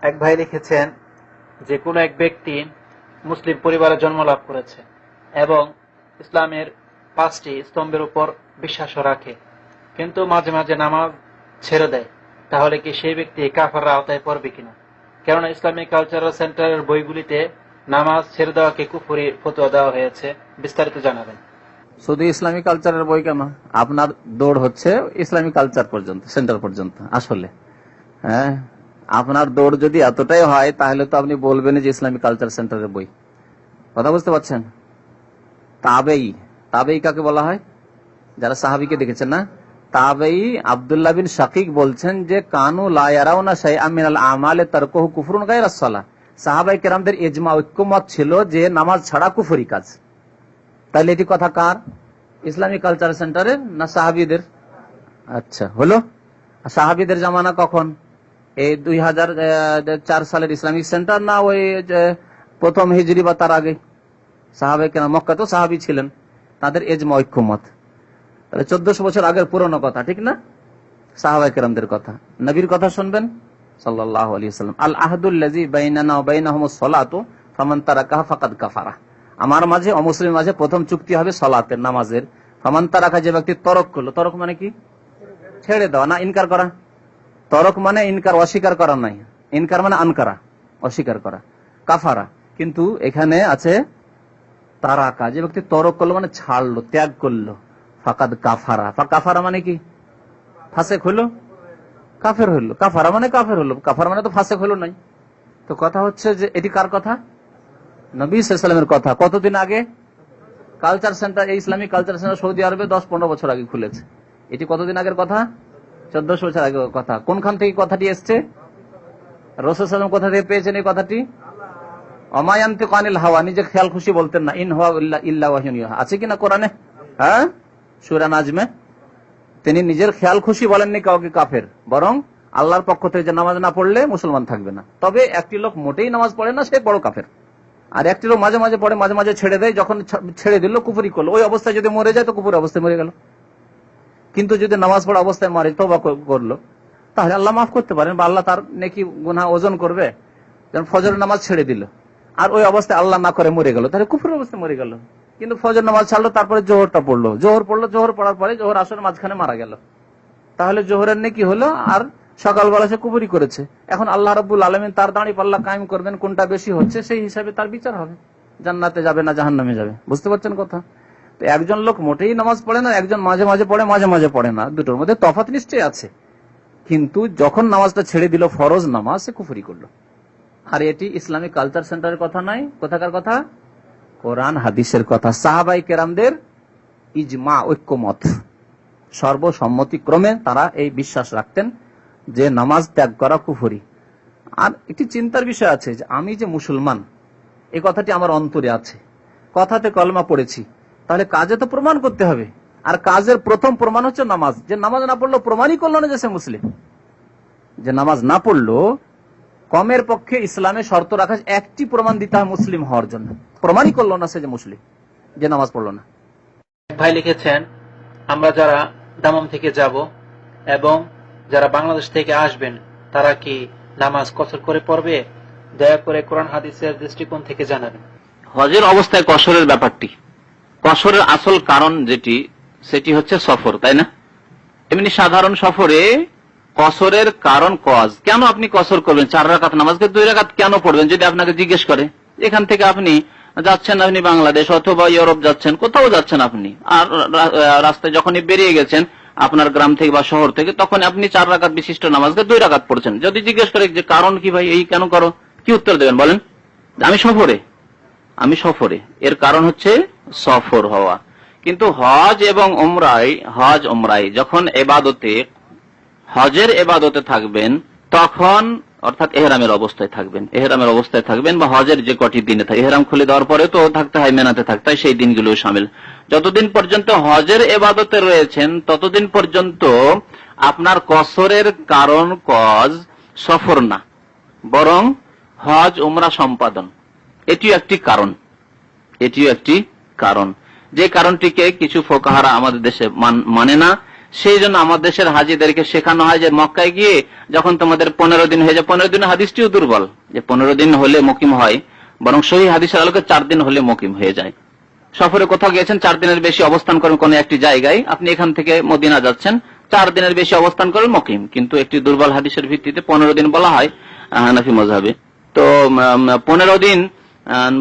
এক ভাই লিখেছেন যে কোনো এক ব্যক্তি মুসলিম পরিবারে জন্ম লাভ করেছে এবং ইসলামের 5টি স্তম্ভের উপর বিশ্বাসও রাখে, কিন্তু মাঝে মাঝে নামাজ ছেড়ে দেয়, তাহলে কি সেই ব্যক্তি কাফারের আওতায় পড়বে কিনা? কেননা ইসলামিক কালচারাল সেন্টারের বইগুলিতে নামাজ ছেড়ে দেওয়াকে কুফরি ফতোয়া দেওয়া হয়েছে। বিস্তারিত জানাবেন। শুধু ইসলামিক কালচারের বই কেন, আপনার দৌড় হচ্ছে ইসলামিক কালচার পর্যন্ত, সেন্টার পর্যন্ত। আসলে হ্যাঁ, আপনার দৌড় যদি এতটাই হয় তাহলে তো আপনি বলবেন যে ইসলামিক কালচার সেন্টারের বই। কথা বুঝতে পারছেন? তাবেই কাকে বলা হয়? যারা সাহাবিকে দেখেছেন না, তাবেই আব্দুল্লাহ বিন শাকিক বলছেন যে কানু লা ইয়ারাউনা শাইআম মিনাল আমালি তারকুহু কুফরুন গায়রাস সালাহ। সাহাবায়ে কেরামদের ইজমা, ঐক্যমত ছিল যে নামাজ ছাড়া কুফরি কাজ। তাহলে এটি কথা কার? ইসলামিক কালচার সেন্টারের না সাহাবিদের? আচ্ছা, হলো সাহাবিদের জামানা কখন? এই 2004 সালের ইসলামিক সেন্টার, না ওই প্রথম হিজরি বা তার আগে? সাহাবায়ে কেরাম মক্কা তো সাহাবী ছিলেন, তাদের ইজমা ঐক্যমত। তাহলে 1400 বছর আগের পুরনো কথা, ঠিক না? সাহাবায়ে কেরামদের কথা, নবীর কথা শুনবেন সাল্লাল্লাহু আলাইহি ওয়াসাল্লাম। আল আহদুল্লাযী বাইনানা ওয়া বাইনাহুমুস সালাতু ফামান তারাকাহা ফাকাদ কাফারা। আমার মাঝে অমুসলিমের মাঝে প্রথম চুক্তি হবে সালাতের, নামাজের। ফামান তারাকা, যে ব্যক্তি তরক করলো। তরক মানে কি? ছেড়ে দেওয়া, না ইনকার করা। তরক মানে ইনকার, অস্বীকার করা নাই। ইনকার মানে আনকারা, অস্বীকার করা, কাফারা। কিন্তু এখানে আছে তারাকা, যে ব্যক্তি তরক করলো মানে ছাড়লো, ত্যাগ করলো। ফাকাদ কাফারা। কাফারা মানে কি? ফাসেক হলো, কাফের হলো। কাফারা মানে কাফের হলো, কাফারা মানে তো ফাসেক হলো নাই। তো কথা হচ্ছে যে এটি কার কথা? নবী সাল্লাল্লাহু আলাইহি ওয়াসাল্লামের কথা। কতদিন আগে? কালচার সেন্টার, এই ইসলামিক কালচার সেন্টার সৌদি আরবে 10-15 বছর আগে খুলেছে। এটি কতদিন আগের কথা? 1400 বছর আগের কথা। কোনখান থেকে কথাটি এসছে? রাসূল সাল্লাল্লাহু আলাইহি ওয়াসাল্লাম কোথা থেকে পেয়েছেন এই কথাটি? ওমা ইয়ানতিকু আনিল হাওয়া, নিজে খেয়াল খুশি বলতেন না। ইন হুয়া ইল্লা ওয়াহয়ুন ইউহা, আছে কিনা কোরআনে? হ্যাঁ, সূরা নাজমে। তিনি নিজের খেয়াল খুশি বলেননি কাউকে কাফের, বরং আল্লাহর পক্ষ থেকে যে নামাজ না পড়লে মুসলমান থাকবে না। তবে একটি লোক মোটেই নামাজ পড়ে না, সে বড় কাফের। আর একটি লোক মাঝে মাঝে পড়ে, মাঝে মাঝে ছেড়ে দেয়। যখন ছেড়ে দিল কুফরি করলো, ওই অবস্থায় যদি মরে যায় তো কুফরি অবস্থায় মরে গেল। কিন্তু যদি নামাজ পড়া অবস্থায় মারে, তওবা করলো, তাহলে আল্লাহ মাফ করতে পারেন, বা আল্লাহ তার নেকি গুনাহ ওজন করবে। যেমন ফজরের নামাজ ছেড়ে দিল আর ওই অবস্থায় আল্লাহ না করে মরে গেল, তাহলে কুফরের অবস্থায় মরে গেল। কিন্তু ফজর নামাজ ছাড়লো, তারপরে জোহরটা পড়লো, জোহর পড়ার পরে জোহর আসরের মাঝখানে মারা গেল, তাহলে জোহরের নেকি হলো, আর সকালবেলা সে কুফরি করেছে। এখন আল্লাহ রাব্বুল আলামিন তার দাঁড়ি পাল্লা কায়েম করবেন, কোনটা বেশি হচ্ছে সেই হিসাবে তার বিচার হবে, জান্নাতে যাবে না জাহান্নামে যাবে। বুঝতে পারছেন কথা? তো একজন লোক মোটেই নামাজ পড়ে না, একজন মাঝে মাঝে পড়ে, মাঝে মাঝে পড়ে না, দুটোর মধ্যে তফাৎ নিশ্চয়ই আছে। কিন্তু যখন নামাজটা ছেড়ে দিল, ফরজ নামাজ, সে কুফরি করলো। আর এটি ইসলামিক কালচার সেন্টারের কথা নয়। কোথাকার কথা? কোরআন হাদিসের কথা। সাহাবায়ে কেরামদের ইজমা, ঐক্যমত, সর্বসম্মতিক্রমে তারা এই বিশ্বাস রাখতেন যে নামাজ ত্যাগ করা কুফরি। আর একটি চিন্তার বিষয় আছে যে আমি যে মুসলমান, এই কথাটি আমার অন্তরে আছে, কথাতে কলমা পড়েছি, তাহলে কাজে তো প্রমাণ করতে হবে। আর কাজের প্রথম প্রমাণ হচ্ছে নামাজ। যে নামাজ না পড়লো প্রমাণই করলো না যে সে মুসলিম। যে নামাজ না পড়লো, কমের পক্ষে ইসলামে শর্ত রাখা একটি প্রমাণ দিতে হয় মুসলিম হওয়ার জন্য। প্রমাণই করলো না সে যে মুসলিম, যে নামাজ পড়লো না। ভাই লিখেছেন, আমরা যারা দামাম থেকে যাব এবং যারা বাংলাদেশ থেকে আসবেন, তারা কি নামাজ কসর করে পড়বে? দয়া করে কোরআন হাদিসের দৃষ্টিকোণ থেকে জানাবেন। হজের অবস্থায় কসরের ব্যাপারটি, কসরের আসল কারণ যেটি, সেটি হচ্ছে সফর, তাই না? এমনি সাধারণ সফরে কসরের কারণ কজ, কেন আপনি কসর করবেন? 4 রাকাত নামাজকে 2 রাকাত কেন পড়বেন? যদি আপনাকে জিজ্ঞেস করে, এখান থেকে আপনি যাচ্ছেন, আপনি বাংলাদেশ অথবা ইউরোপ যাচ্ছেন, কোথাও যাচ্ছেন আপনি, আর রাস্তায় যখনই বেরিয়ে গেছেন আপনার গ্রাম থেকে বা শহর থেকে, তখন আপনি 4 রাকাত বিশিষ্ট নামাজকে 2 রাকাত পড়ছেন। যদি জিজ্ঞেস করে যে কারণ কি ভাই, এই কেন করো, কি উত্তর দেবেন বলেন? আমি সফরে, এর কারণ হচ্ছে সফর হওয়া। কিন্তু হজ এবং উমরায় যখন হজের এবাদতে থাকবেন, তখন অর্থাৎ এহরামের অবস্থায় থাকবেন বা হজের যে কটি দিনে থাকে, এহরাম খুলে দেওয়ার পরে তো থাকতে হয়, মেনাতে থাকতে হয়, সেই দিনগুলো শামিল। যতদিন পর্যন্ত হজের এবাদতে রয়েছেন ততদিন পর্যন্ত আপনার কসরের কারণ কজ সফর না, বরং হজ উমরা সম্পাদন। এটিও একটি কারণ, যে কারণটিকে কিছু ফোকাহারা আমাদের দেশে মানে না, সেই জন্য আমাদের দেশের হাজিদেরকে শেখানো হয় যে মক্কায় গিয়ে যখন তোমাদের 15 দিন হয়ে যায়, 15 দিনের হাদিসটিও দুর্বল, যে 15 দিন হলে মুকিম হয়, বরং সহি হাদিসের আলোকে 4 দিন হলে মুকিম হয়ে যায়। সফরে কোথাও গিয়েছেন, 4 দিনের বেশি অবস্থান করেন কোন একটি জায়গায়, আপনি এখান থেকে মদিনা যাচ্ছেন, 4 দিনের বেশি অবস্থান করেন মুকিম। কিন্তু একটি দুর্বল হাদিসের ভিত্তিতে 15 দিন বলা হয় হানাফি মাযহাবে। তো 15 দিন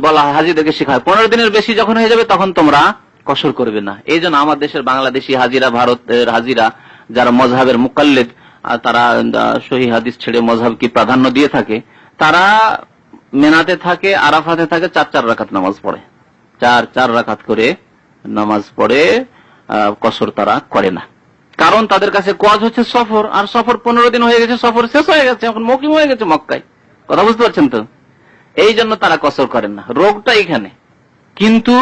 বলা হয়, হাজিদেরকে শেখায় 15 দিনের বেশি যখন হয়ে যাবে তখন তোমরা কসর করবে না। এই জন্য আমার দেশের বাংলাদেশি হাজিরা, ভারতের হাজিরা যারা মযহাবের মুকাল্লিদ, তারা সহি হাদিস ছেড়ে মযহাবকে প্রাধান্য দিয়ে থাকে, তারা মেনাতে থাকে, আরাফাতে থাকে, 4 রাকাত নামাজ পড়ে, 4 রাকাত করে নামাজ পড়ে, কসর তারা করে না। কারণ তাদের কাছে কোয়াজ হচ্ছে সফর, আর সফর 15 দিন হয়ে গেছে, সফর শেষ হয়ে গেছে, এখন মুকিম হয়ে গেছে মক্কায়। কথা বুঝতে পারছেন তো? এই জন্য তারা কসর করেন না, রোগটা এখানে। কিন্তু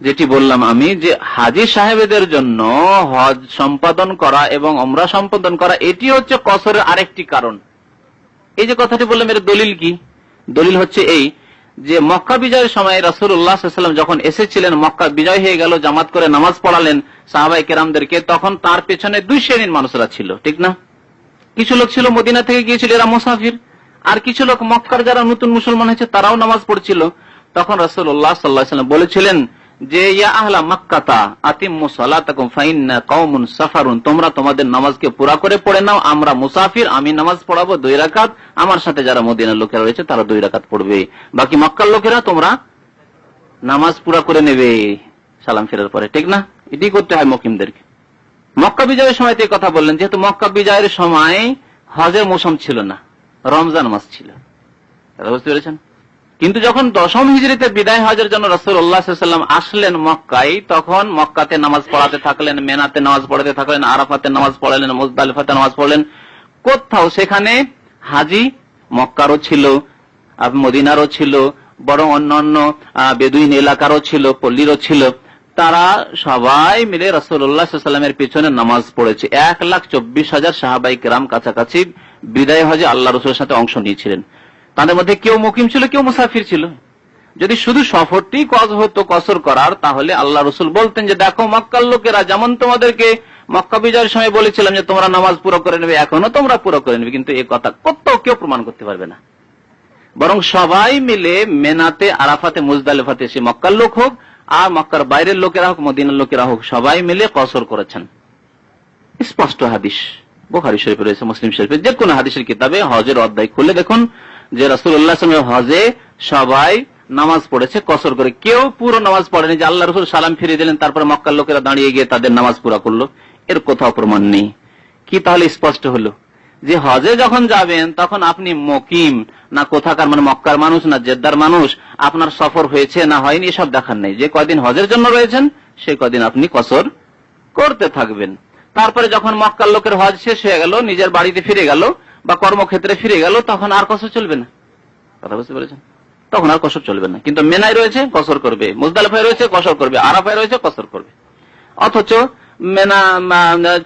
যেটি বললাম আমি, যে হাজী সাহেবদের জন্য হজ সম্পাদন করা এবং ওমরা সম্পাদন করা, এটি হচ্ছে কসরের আরেকটি কারণ। এই যে কথাটি বললাম, এর দলিল কি? দলিল হচ্ছে এই যে মক্কা বিজয়ের সময় রাসূলুল্লাহ সাল্লাল্লাহু আলাইহি ওয়াসাল্লাম যখন এসেছিলেন, মক্কা বিজয় হয়ে গেল, জামাত করে নামাজ পড়ালেন সাহাবায়ে কেরামদেরকে, তখন তার পেছনে 2 শ্রেণীর মানুষরা ছিল, ঠিক না? কিছু লোক ছিল মদিনা থেকে গিয়েছিল, এরা মুসাফির, আর কিছু লোক মক্কার যারা নতুন মুসলমান হয়েছে তারাও নামাজ পড়ছিল। তখন রাসূলুল্লাহ সাল্লাল্লাহু আলাইহি ওয়াসাল্লাম বলেছিলেন যে ইয়া আহলা মক্কাতা আতিম্মু সালাতাকুম ফাইন্না কওমুন সাফারুন, তোমরা তোমাদের নামাজকে পুরা করে পড়ে নাও, আমরা মুসাফির, আমি নামাজ পড়াবো 2 রাকাত, আমার সাথে যারা মদিনার লোকেরা রয়েছে তারা 2 রাকাত পড়বে, বাকি মক্কার লোকেরা তোমরা নামাজ পুরা করে নেবে সালাম ফেরার পরে, ঠিক না? এটি করতে হয় মুকিমদেরকে। মক্কা বিজয়ের সময় তো এই কথা বললেন, যেহেতু মক্কা বিজয়ের সময় হজের মৌসুম ছিল না, রমজান মাস ছিল, বুঝতে পেরেছেন? কিন্তু যখন 10ম হিজরিতে বিদায় হজের জন্য রাসূলুল্লাহ সাল্লাল্লাহু আলাইহি ওয়াসাল্লাম আসলেন মক্কায়, তখন মক্কাতে নামাজ পড়াতে থাকলেন, মেনাতে নামাজ পড়াতে থাকলেন, আরাফাতে নামাজ পড়ালেন, মুজদালিফাতে নামাজ পড়লেন। কোথাও সেখানে হাজী মক্কারও ছিল, মদিনারও ছিল, বরং অন্যান্য বেদুইন এলাকারও ছিল, পল্লীরও ছিল, তারা সবাই মিলে রাসূলুল্লাহ সাল্লাল্লাহু আলাইহি ওয়াসাল্লামের পিছনে নামাজ পড়েছে। 1,24,000 সাহাবায়ে কেরাম কাছাকাছি বিদায় হজে আল্লাহ রাসূলের সাথে অংশ নিয়েছিলেন। তাদের মধ্যে কেউ মুকিম ছিল, কেউ মুসাফির ছিল। যদি শুধু সফরটি কজ হতো কসর করার, তাহলে আল্লাহ রাসূল বলতেন যে দেখো মক্কার লোকেরা যেমন তোমাদেরকে মক্কা বিজয়ের সময় বলেছিলাম যে তোমরা নামাজ পুরো করে নেবে, এখনো তোমরা পুরো করে নেবে, কিন্তু এই কথা কোথাও কেউ প্রমাণ করতে পারবে না। বরং সবাই মিলে মেনাতে, আরাফাতে, মুজদালিফাতে, সে মক্কার লোক হোক আর মক্কার বাইরের লোকেরা হোক, মদিনার লোকেরা হোক, সবাই মিলে কসর করেছেন। স্পষ্ট হাদিস বুখারী শরীফে রয়েছে, মুসলিম শরীফে, যে কোনো হাদিসের কিতাবে হজের অধ্যায় খুলে দেখুন যে রাসূলুল্লাহ সাল্লাল্লাহু আলাইহি ওয়াসাল্লাম হজে সবাই নামাজ পড়েছে কসর করে, কেউ পুরো নামাজ পড়েনি যে আল্লাহ রাসূল সালাম ফিরিয়ে দিলেন তারপরে মক্কার লোকেরা দাঁড়িয়ে গিয়ে তাদের নামাজ পুরা করলো, এর কোথাও প্রমাণ নেই। কি তাহলে স্পষ্ট হলো যে হজে যখন যাবেন তখন আপনি মুকিম না কোথাকার, মানে মক্কার মানুষ না জেদ্দার মানুষ, আপনার সফর হয়েছে না হয়নি এসব দেখার নেই। যে কয়দিন হজের জন্য রয়েছেন সেই কয়দিন আপনি কসর করতে থাকবেন। তারপরে যখন মক্কার লোকের হজ শেষ হয়ে গেল, নিজের বাড়িতে ফিরে গেল বা কর্মক্ষেত্রে ফিরে গেল, তখন আর কসর চলবে না। কথা বুঝতে পেরেছেন? তখন আর কসর চলবে না। কিন্তু মেনায় রয়েছে কসর করবে, মুজদালিফায় রয়েছে কসর করবে, আরাফায় রয়েছে কসর করবে। অথচ মেনা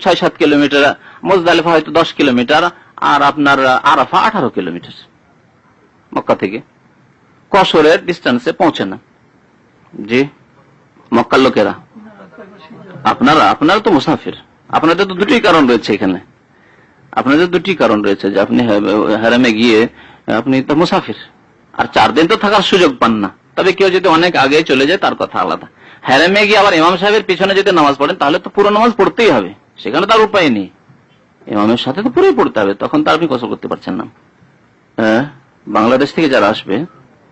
6-7 কিলোমিটার, মুজদালিফা হয়তো 10 কিলোমিটার, আর আপনার আরাফা 18 কিলোমিটার মক্কা থেকে, কসরের ডিস্টেন্সে পৌঁছে না। জি, মক্কার লোকেরা, আপনারা তো মুসাফির, আপনাদের তো 2টি কারণ রয়েছে এখানে, আপনাদের 2টি কারণ রয়েছে যে আপনি হারামে গিয়ে আপনি তো মুসাফির, আর 4 দিন তো থাকার সুযোগ পান না। তবে কেউ যদি অনেক আগে চলে যায় তার কথা আলাদা। হারামে গিয়ে আবার ইমাম সাহেবের পিছনে যদি নামাজ পড়েন তাহলে তো পুরো নামাজ পড়তেই হবে, সেখানে তার উপায় নেই, ইমামের সাথে তো পুরোই পড়তে হবে, তখন তো আপনি কসর করতে পারছেন না। বাংলাদেশ থেকে যারা আসবে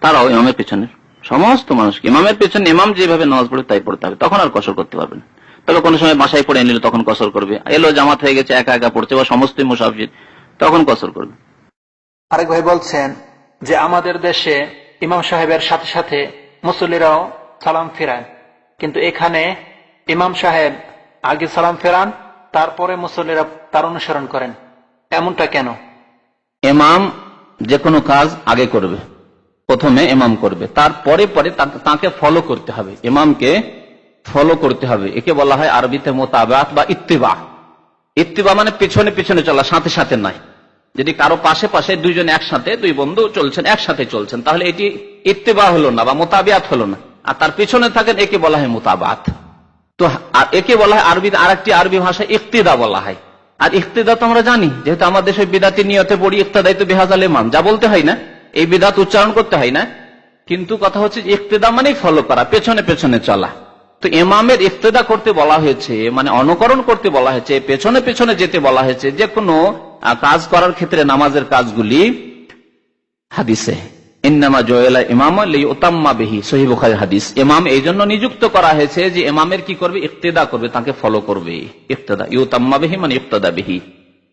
তারাও ইমামের পেছনে, সমস্ত মানুষকে ইমামের পেছনে ইমাম যেভাবে নামাজ পড়ে তাই পড়তে হবে, তখন আর কসর করতে পারবেন। তবে কোনো সময় বাসায় পড়ে নিল তখন কসর করবে, এলো জামাত হয়ে গেছে একা একা পড়ছে বা সমস্ত মুসাফির, তখন কসর করবে। আরেক ভাই বলছেন যে আমাদের দেশে ইমাম সাহেবের সাথে সাথে মুসল্লিরাও সালাম ফেরান, কিন্তু এখানে ইমাম সাহেব আগে সালাম ফেরান, তারপরে মুসল্লিরা তার অনুসরণ করেন, এমনটা কেন? ইমাম যে কোনো কাজ আগে করবে, প্রথমে ইমাম করবে, তারপরে পরে তাকে ফলো করতে হবে, ইমামকে ফলো করতে হবে। একে বলা হয় আরবিতে মোতাবাত বা ইত্তিবা। ইত্তিবা মানে পেছনে পেছনে চলা, সাথে সাথে নাই। যদি কারো পাশে পাশে দুইজন একসাথে, 2 বন্ধু চলছেন, একসাথে চলছেন, তাহলে এটি ইত্তিবা হলো না বা মোতাবিয়াত হলো না, আর তার পিছনে থাকেন, একে বলা হয় মোতাবাত। তো একে বলা হয় আরবি, আর একটি আরবি ভাষায় ইক্তিদা বলা হয়। আর ইক্তিদা তো আমরা জানি, যেহেতু আমাদের সেই বিদাতি নিয়তে পড়ি, ইক্তাদাই তো বেহাজাল ইমাম, যা বলতে হয় না, এই বিদাত উচ্চারণ করতে হয় না। কিন্তু কথা হচ্ছে ইক্তেদা মানে ফলো করা, পেছনে পেছনে চলা। তো ইমামের ইক্তেদা করতে বলা হয়েছে, মানে অনুকরণ করতে বলা হয়েছে, পেছনে পেছনে যেতে বলা হয়েছে, যে কোনো কাজ করার ক্ষেত্রে নামাজের কাজগুলি হাদিসে ইন্নামা জুইলা ইমামা লিইউতাম্মা বিহি, সহিহ বুখারীর হাদিস। ইমাম এই জন্য নিযুক্ত করা হয়েছে যে ইমামের কি করবে, ইক্তেদা করবে, তাকে ফলো করবে। ইক্তেদা ইউতাম্মা বিহি মানে ইক্তেদা বিহি।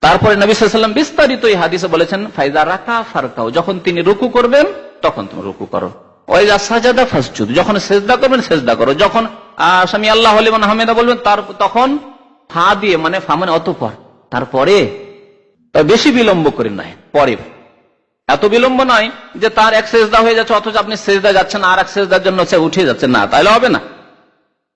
তারপরে নবী সাল্লাল্লাহু আলাইহি ওয়াসাল্লাম বিস্তারিত এই হাদিসে বলেছেন, ফাইজা রাকা ফারকাও, যখন তিনি রুকু করবেন তখন তুমি রুকু করো, ওয়াইজা সাজাদা ফাসজুদ, যখন সেজদা করবেন সেজদা করো, যখন সামি আল্লাহু লিমান হামিদা বলবেন তখন ফা দিয়ে, মানে ফা মানে অতঃপর, তারপরে বেশি বিলম্ব করে নয়, পরে। এত বিলম্ব নয় যে তার এক সেজদা হয়ে যাচ্ছে অথচ আপনি সেজদা যাচ্ছেন আর এক সেজদার জন্য উঠে যাচ্ছেন, না, তাহলে হবে না,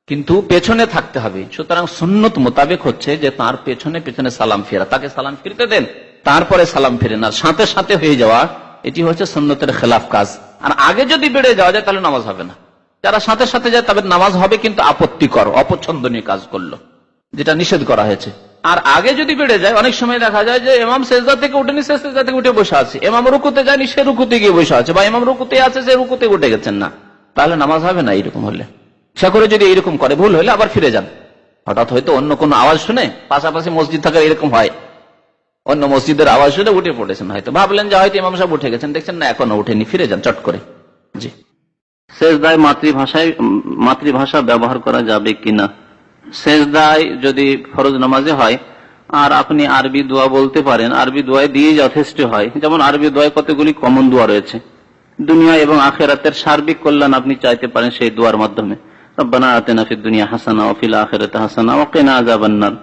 কিন্তু পেছনে থাকতে হবে। সুতরাং সুন্নত মোতাবেক হচ্ছে যে তার পেছনে পেছনে সালাম ফেরা, তাকে সালাম ফিরতে দেন, তারপরে সালাম ফিরেন, আর সাথে সাথে হয়ে যাওয়া এটি হচ্ছে সুন্নতের খেলাফ কাজ। আর আগে যদি বেড়ে যাওয়া যায় তাহলে নামাজ হবে না। যারা সাথে সাথে যায় তাদের নামাজ হবে, কিন্তু আপত্তিকর অপছন্দনীয় কাজ করলো, যেটা নিষেধ করা হয়েছে। আর আগে যদি বেড়ে যায়, অনেক সময় দেখা যায় যে ইমাম সেজদা থেকে উঠেনি, সে সেজদা থেকে উঠে বসে আছে, ইমাম রুকুতে যায়নি, সে রুকুতে গিয়ে বসে আছে, বা ইমাম রুকুতে আছে, সে রুকুতে উঠে গেছেন না, তাহলে নামাজ হবে না। এইরকম হলে, সে করে যদি এইরকম করে, ভুল হলে আবার ফিরে যান। হঠাৎ হয়তো অন্য কোনো আওয়াজ শুনে, পাশাপাশি মসজিদ থাকার এরকম হয়, অন্য মসজিদের আওয়াজ শুনে উঠে পড়েছেন, হয়তো ভাবলেন যে হয়তো ইমাম সাহেব উঠে গেছেন, দেখছেন না এখনো উঠেনি, ফিরে যান চট করে। জি, সেজদায় মাতৃভাষা ব্যবহার করা যাবে কিনা? সেজদায় যদি ফরজ নামাজে হয় আর আপনি আরবি দোয়া বলতে পারেন, আরবি দোয়ায় দিয়ে যথেষ্ট হয়। যেমন আরবি দোয়ায় কতগুলি কমন দোয়া রয়েছে, দুনিয়া এবং আখিরাতের সার্বিক কল্যাণ আপনি চাইতে পারেন সেই দোয়ার মাধ্যমে। রব্বানা আতিনা ফিদ দুনিয়া হাসানা ওয়া ফিল আখিরাতি হাসানা ওয়া কিনা আযাবান নার।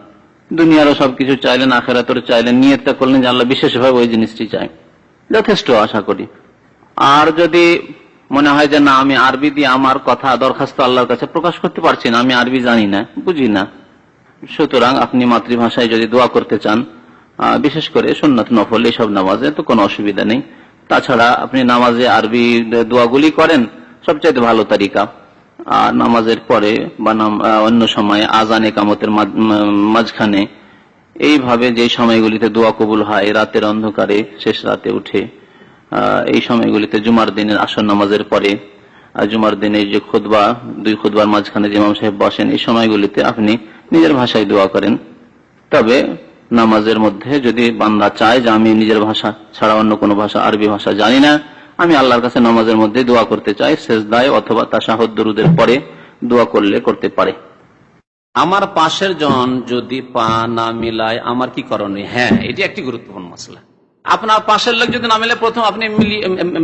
দুনিয়ারও সবকিছু চাইলেন, আখিরাতেরও চাইলেন, নিয়তটা করলেন যে আল্লাহ বিশেষভাবে ওই জিনিসটি চাই, যথেষ্ট আশা করি। আর যদি মনে হয় যে না, আমি আরবি দিয়ে আমার কথা দরখাস্ত আল্লাহর কাছে প্রকাশ করতে পারছি না, আমি আরবি জানি না, বুঝি না, সুতরাং আপনি মাতৃভাষায় যদি দোয়া করতে চান, বিশেষ করে সুন্নাত নফল এইসব নামাজে, তো কোনো অসুবিধা নেই। তাছাড়া আপনি নামাজে আরবি দোয়াগুলি করেন, সবচাইতে ভালো তারিকা। আর নামাজের পরে বা অন্য সময় আজান একামতের মাঝখানে, এইভাবে যে সময়গুলিতে দোয়া কবুল হয়, রাতের অন্ধকারে, শেষ রাতে উঠে, এই সময়গুলিতে, জুমার দিনের আসর নামাজের পরে, আর জুমার দিনে যে খুতবা, দুই খুতবার মাঝখানে যে ইমাম সাহেব বসেন, এই সময়গুলিতে আপনি নিজের ভাষায় দোয়া করেন। তবে নামাজের মধ্যে যদি বান্দা চায় যে আমি নিজের ভাষা ছাড়া অন্য কোনো ভাষা, আরবি ভাষা জানি না, আমি আল্লাহর কাছে নামাজের মধ্যে দোয়া করতে চাই, সেজদায় অথবা তাশাহুদ দুরুদের পরে দোয়া করলে করতে পারে। আমার পাশের জন যদি পা না মিলায় আমার কি করণীয়? হ্যাঁ, এটি একটি গুরুত্বপূর্ণ মসলা। আপনার পাশের লোক যদি না মিলে, প্রথম আপনি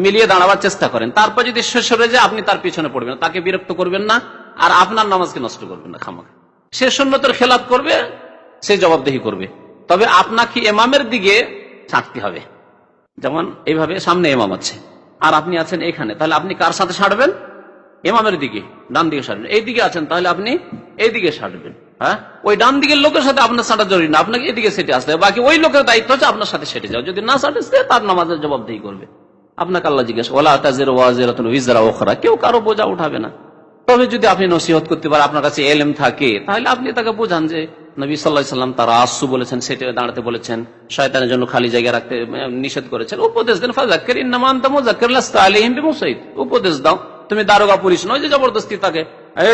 মিলিয়ে দাঁড়াবার চেষ্টা করেন, তারপর যদি শেষ হয়ে যায় আপনি তার পিছনে পড়বেন, তাকে বিরক্ত করবেন না, আর আপনার নামাজকে নষ্ট করবেন না খামাখা। সে সুন্নতের খেলাফ করবে, সে জবাবদেহি করবে, তবে আপনাকে ইমামের দিকে ছাড়তে হবে। যেমন এইভাবে সামনে ইমাম আছে আর আপনি আছেন এখানে, তাহলে আপনি কার সাথে ছাড়বেন? ইমামের দিকে, ডান দিকে ছাড়বেন। এই দিকে আছেন, তাহলে আপনি এই দিকে ছাড়বেন। হ্যাঁ, ওই ডান দিকের লোকের সাথে আপনার ছাড়া জরুরি না, আপনাকে এদিকে সেটে আসতে হবে। বাকি ওই লোকের দায়িত্ব হচ্ছে আপনার সাথে সেটে যাও, যদি না ছাড়ে তার নামাজের জবাবদেহি করবে। আপনাকে আল্লাহ জিজ্ঞাসা, ওয়ালা তাজিরু ওয়াজিরাতুন উযরা উখরা, কেউ কারো বোঝা উঠাবে না। তবে যদি আপনি নসিহত করতে পারেন, আপনার কাছে ইলম থাকে, তাহলে আপনি তাকে বোঝান যে নবী সাল্লাল্লাহু আলাইহি ওয়াসাল্লাম তারা আসু বলেছেন, সেটে দাঁড়াতে বলেছেন, শয়তানের জন্য খালি জায়গা রাখতে নিষেধ করেছেন, উপদেশ দেন। ফাযাক্কির ইন্নামা আনতা মুযাক্কির লাস্তা আলাইহিম বিমুসাইদ, উপদেশ দাও, তুমি দারোগা পুলিশ নয় যে জবরদস্তি তাকে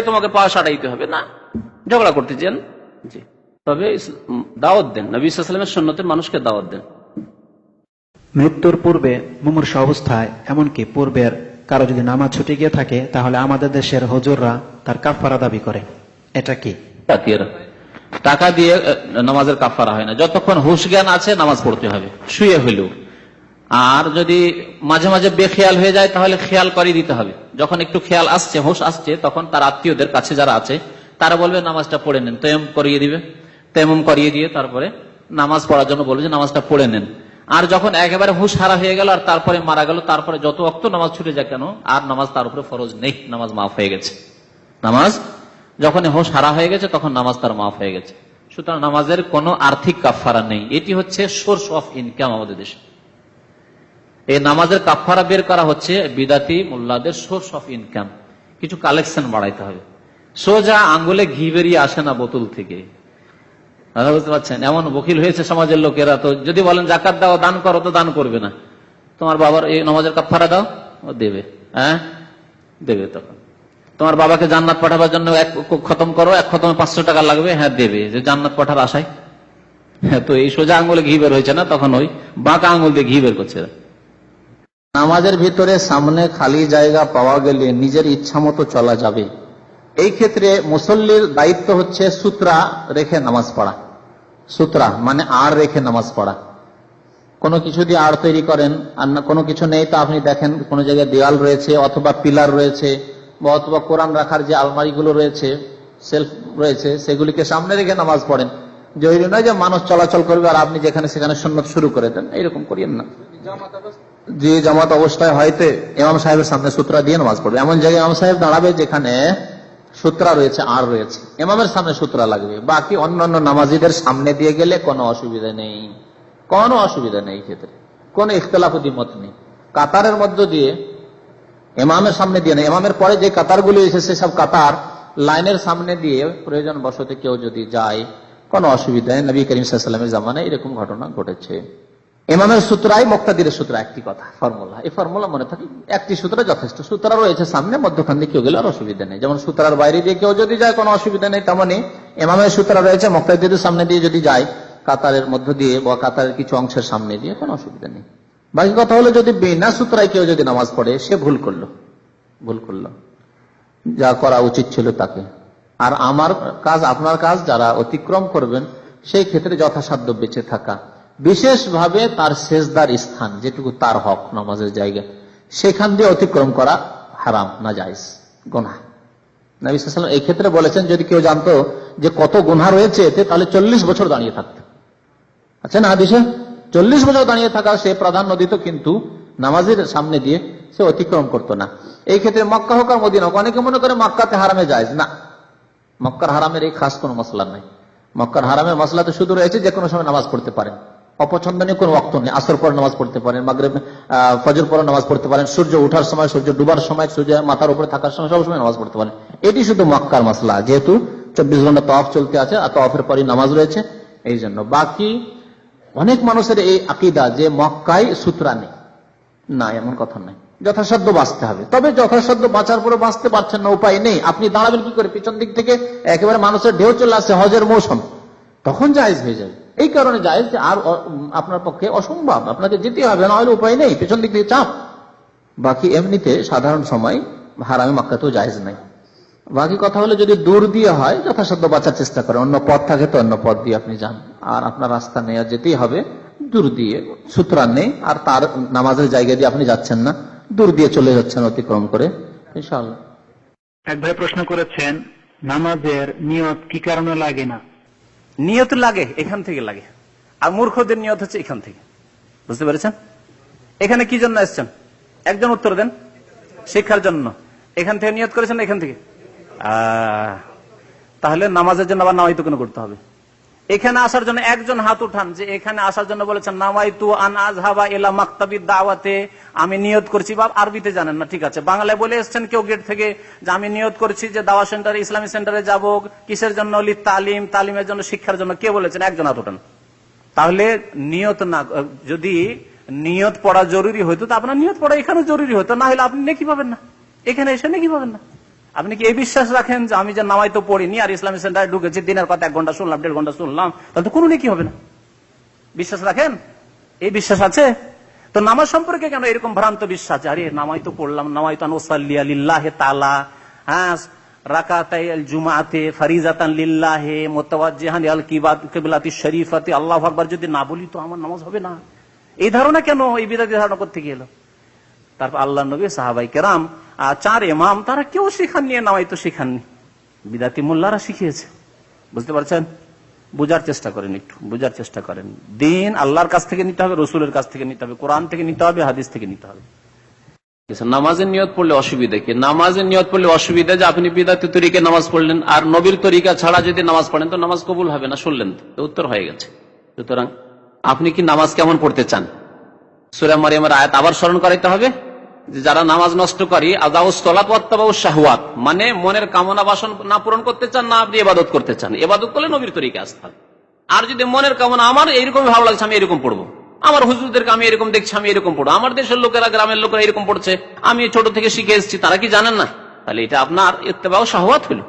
তোমাকে পা সাটাইতে হবে, না, ঝগড়া করতে চান। জি, তবে দাওয়াত দেন, নবী সাল্লাল্লাহু আলাইহি ওয়াসাল্লামের সুন্নতের মানুষকে দাওয়াত দেন। মৃত্যুর পূর্বে মুমূর্ষ অবস্থায়, এমনকি পূর্বের কারো যদি নামাজ ছুটে গিয়ে থাকে, তাহলে আমাদের দেশের হুজুররা তার কাফারা দাবি করে, এটা কি? টাকা দিয়ে নামাজের কাফারা হয় না, যতক্ষণ হুশ জ্ঞান আছে নামাজ পড়তে হবে, শুয়ে হইলেও। আর যদি মাঝে মাঝে বেখেয়াল হয়ে যায় তাহলে খেয়াল করিয়ে দিতে হবে। যখন একটু খেয়াল আসছে, হুশ আসছে, তখন তার আত্মীয়দের কাছে যারা আছে তারা বলবে নামাজটা পড়ে নেন, তেমম করিয়ে দিবে, তেমম করিয়ে দিয়ে তারপরে নামাজ পড়ার জন্য বলবে যে নামাজটা পড়ে নেন। আর যখন একেবারে হুশ হারা হয়ে গেল আর তারপরে মারা গেল, তারপরে যত ওয়াক্ত নামাজ ছুটে যায় কেন, আর নামাজ তার উপরে ফরজ নেই, নামাজ মাফ হয়ে গেছে। নামাজ যখন হুশ হারা হয়ে গেছে তখন নামাজ তার মাফ হয়ে গেছে। সুতরাং নামাজের কোনো আর্থিক কাফারা নেই, এটি হচ্ছে সোর্স অফ ইনকাম আমাদের দেশে। এই নামাজের কাফারা বের করা হচ্ছে বিদাতি মোল্লাদের সোর্স অফ ইনকাম, কিছু কালেকশন বাড়াইতে হবে। সোজা আঙ্গুলে ঘি বেরিয়ে আসে না বোতল থেকে। বুঝতে পারছেন, এমন বকিল হয়েছে সমাজের লোকেরা। তো যদি বলেন জাকাত দাও, দান করো, তো দান করবে না। তোমার বাবার এই নামাজের কাফারা দাও, ও দেবে, হ্যাঁ দেবে। তখন তোমার বাবাকে জান্নাত পাঠাবার জন্য এক খতম করো, এক খতমে 500 টাকা লাগবে, হ্যাঁ দেবে, যে জান্নাত পাঠার আশায়। হ্যাঁ, তো এই সোজা আঙ্গুলে ঘি বের হয়েছে না, তখন ওই বাঁকা আঙ্গুল দিয়ে ঘি বের করছে। নামাজের ভিতরে সামনে খালি জায়গা পাওয়া গেলে নিজের ইচ্ছা মতো চলা যাবে। এই ক্ষেত্রে মুসল্লির দায়িত্ব হচ্ছে সূত্রা রেখে নামাজ পড়া। সূত্রা মানে আড় রেখে নামাজ পড়া। কোনো কিছু দিয়ে আড় তৈরি করেন, আর না কোনো কিছু নেই, তা আপনি দেখেন কোনো জায়গায় দেওয়াল রয়েছে অথবা পিলার রয়েছে বা অথবা কোরআন রাখার যে আলমারিগুলো রয়েছে, সেলফ রয়েছে, সেগুলিকে সামনে রেখে নামাজ পড়েন। জরুরি নয় যে মানুষ চলাচল করবে আর আপনি যেখানে সেখানে সুন্নত শুরু করে দেন, এইরকম করিয়েন না। যে জামাত অবস্থায় হয়তো ইমাম সাহেবের সামনে সূত্রা দিয়ে নামাজ পড়বে, এমন জায়গায় ইমাম সাহেব দাঁড়াবে যেখানে সূত্রা রয়েছে, আর রয়েছে, ইমামের সামনে সূত্রা লাগবে। বাকি অন্যান্য নামাজিদের সামনে দিয়ে গেলে কোনো অসুবিধা নেই, কোনো অসুবিধা নেই। ক্ষেত্রে কোনো ইখতিলাফি মত নেই। কাতারের মধ্য দিয়ে ইমামের সামনে দিয়ে নেই, ইমামের পরে যে কাতারগুলি এসেছে সব কাতার লাইনের সামনে দিয়ে প্রয়োজন বশত কেউ যদি যায়, কোনো অসুবিধা নেই। নবী করিম সাল্লাল্লাহু আলাইহি ওয়াসাল্লামের জামানায় এরকম ঘটনা ঘটেছে। ইমামের সূত্রাই মুক্তাদিরের সূত্র, একটি কথা, ফর্মুলা। এই ফর্মুলা মনে থাকে, একটি সূত্র যথেষ্ট। সূত্রা রয়েছে সামনে, মধ্যখান দিয়ে কেউ গেলে আর অসুবিধা নেই। যেমন সূত্রার বাইরে দিয়ে কেউ যদি যায় কোনো অসুবিধা নেই, তেমনি ইমামের সূত্রা রয়েছে মুক্তাদিরের সামনে দিয়ে যদি যায়, কাতারের মধ্য দিয়ে বা কাতারের কিছু অংশের সামনে দিয়ে, কোনো অসুবিধা নেই। বাকি কথা হলো যদি বিনা সূত্রায় কেউ যদি নামাজ পড়ে, সে ভুল করলো, যা করা উচিত ছিল তাকে। আর আমার কাজ, আপনার কাজ, যারা অতিক্রম করবেন সেই ক্ষেত্রে যথাসাধ্য বেঁচে থাকা, বিশেষভাবে তার সেজদার স্থান যেটুকু তার হক নামাজের জায়গা, সেখান দিয়ে অতিক্রম করা হারাম, নাজায়েজ, গুনাহ। নবী সাল্লাল্লাহু আলাইহি ওয়াসাল্লাম এই ক্ষেত্রে বলেছেন, যদি কেউ জানতো যে কত গুনাহ রয়েছে এতে, তাহলে 40 বছর দাঁড়িয়ে থাকতো। আচ্ছা না হাদিসে 40 বছর দাঁড়িয়ে থাকা সে প্রাধান্য দিত, কিন্তু নামাজের সামনে দিয়ে সে অতিক্রম করতো না। এই ক্ষেত্রে মক্কা হোক আর মদিনা হোক, অনেকে মনে করে মক্কাতে হারামে জায়েজ না। মক্কার হারামের এই খাস কোনো মসলা নাই। মক্কার হারামের মসলাতে শুধু রয়েছে যে কোনো সময় নামাজ পড়তে পারেন, অপছন্দনীয় কোনো ওয়াক্ত নেই। আসর পর নামাজ পড়তে পারেন, মাগরিব ফজর পর নামাজ পড়তে পারেন, সূর্য ওঠার সময়, সূর্য ডুবার সময়, সূর্য মাথার উপরে থাকার সময়, সব সময় নামাজ পড়তে পারেন। এটি শুধু মক্কার মসলা, যেহেতু 24 ঘন্টা তওয়াফ চলতে আছে আর তওয়াফের পরই নামাজ রয়েছে, এই জন্য। বাকি অনেক মানুষের এই আকীদা যে মক্কায় সূত্রা নেই, না, এমন কথা নাই। যথাসাধ্য বাঁচতে হবে, তবে যথাসাধ্য বাঁচার পরে বাঁচতে পারছেন না, উপায় নেই, আপনি দাঁড়াবেন কি করে? পিছন দিক থেকে একেবারে মানুষের ঢেউ চলে আসছে, হজের মৌসুম, তখন জায়েজ হয়ে যাবে। এই কারণে জায়েজ যে আর আপনার পক্ষে অসম্ভব, আপনাকে যেতে হবে, না হলে উপায় নেই, পেছন দিক দিয়ে চাপ। বাকি এমনিতে সাধারণ সময় হারামে মক্কাতেও জায়েজ নাই। বাকি কথা হলো যদি দূর দিয়ে হয়, যথাসাধ্য বাঁচার চেষ্টা করে, অন্য পথ থাকে তো অন্য পথ দিয়ে আপনি যান। আর আপনার রাস্তা নেই, আর যেতেই হবে দূর দিয়ে, সূত্রা নেই, আর তার নামাজের জায়গা দিয়ে আপনি যাচ্ছেন না, দূর দিয়ে চলে যাচ্ছেন অতিক্রম করে, ইনশাআল্লাহ। এক ভাই প্রশ্ন করেছেন, নামাজের নিয়ত কি কারণে লাগে না? নিয়ত লাগে, এখান থেকে লাগে। আর মূর্খদের নিয়ত হচ্ছে এখান থেকে। বুঝতে পেরেছেন? এখানে কি জন্য এসছেন? একজন উত্তর দেন। শিক্ষার জন্য। এখান থেকে নিয়ত করেছেন, এখান থেকে? তাহলে নামাজের জন্য আবার নামাইতু কেন করতে হবে? এখানে আসার জন্য একজন হাত উঠান, যে এখানে আসার জন্য বলেছেন নামাইতু আন আযহাবা ইলা মাকতাবিদ দাওয়াতে, আমি নিয়ত করছি। বা আরবিতে জানেন না, ঠিক আছে, বাংলায় বলে এসছেন কেউ গেট থেকে যে আমি নিয়ত করছি যে দাওয়া সেন্টারে, ইসলামী সেন্টারে যাব, কিসের জন্য? তালিম, তালিমের জন্য, শিক্ষার জন্য। কে বলেছেন? একজন হাত উঠান। তাহলে নিয়ত না, যদি নিয়ত পড়া জরুরি হইতো তো আপনার নিয়ত পড়া এখানে জরুরি হতো, না হলে আপনি নেকি পাবেন না, এখানে এসে নেকি পাবেন না। আপনি কি এই বিশ্বাস রাখেন যে আমি যে নামাই তো পড়িনি আর ইসলামী সেন্টারে ঢুকেছি, দিনের কথা 1 ঘন্টা শুনলাম, 1.5 ঘন্টা শুনলাম, তাহলে তো কোনো নেকি হবে না? বিশ্বাস রাখেন? এই বিশ্বাস আছে তো? নামাজ সম্পর্কে কেন এরকম ভ্রান্ত বিশ্বাস? আরে নামাই তো পড়লাম, নামাই তো আনুসাল্লিয়া লিল্লাহি তাআলা, হ্যাঁ, রাকাতাইল জুমাতে ফরিজাতান লিল্লাহি মুতাওয়াজ্জিহান ইলাল কিবলাতি শরীফাতি, আল্লাহু আকবার যদি না বলি তো আমার নামাজ হবে না। এই ধারণা কেন? এই বিদআতি ধারণা করতে গেল। তারপর আল্লাহর নবী, সাহাবায়ে কেরাম, 4 ইমাম, তারা কেউ শিখাননি, নামাই তো শিখাননি, বিদআতি মোল্লারা শিখিয়েছে। বুঝতে পারছেন? বুঝার চেষ্টা করেন, একটু বুঝার চেষ্টা করেন। দিন আল্লাহর কাছ থেকে নিতে হবে, রসুলের কাছ থেকে নিতে হবে, কোরআন থেকে নিতে হবে, হাদিস থেকে নিতে হবে। নামাজের নিয়ত পড়লে অসুবিধা কি? নামাজের নিয়ত পড়লে অসুবিধা যে আপনি বিদআতি তরিকায় নামাজ পড়লেন, আর নবীর তরিকা ছাড়া যদি নামাজ পড়েন তো নামাজ কবুল হবে না, শুনলেন তো, উত্তর হয়ে গেছে। সুতরাং আপনি কি নামাজ কেমন পড়তে চান? সূরা মারইয়ামের আয়াত আবার স্মরণ করাইতে হবে? যে যারা নামাজ নষ্ট করি শাহওয়াত, মানে মনের কামনা বাসন না পূরণ করতে চান, না আপনি ইবাদত করতে চান, ইবাদত করলে নবীর তরিকে আসতে হবে। আর যদি মনের কামনা আমার এইরকম ভালো লাগছে আমি এরকম পড়বো, আমার হুজুরদেরকে আমি এরকম দেখছি আমি এরকম পড়বো, আমার দেশের লোকেরা গ্রামের লোকেরা এরকম পড়ছে আমি ছোট থেকে শিখে এসেছি, তারা কি জানেন না? তাহলে এটা আপনার ইত্তেবা শাহওয়াত হলো।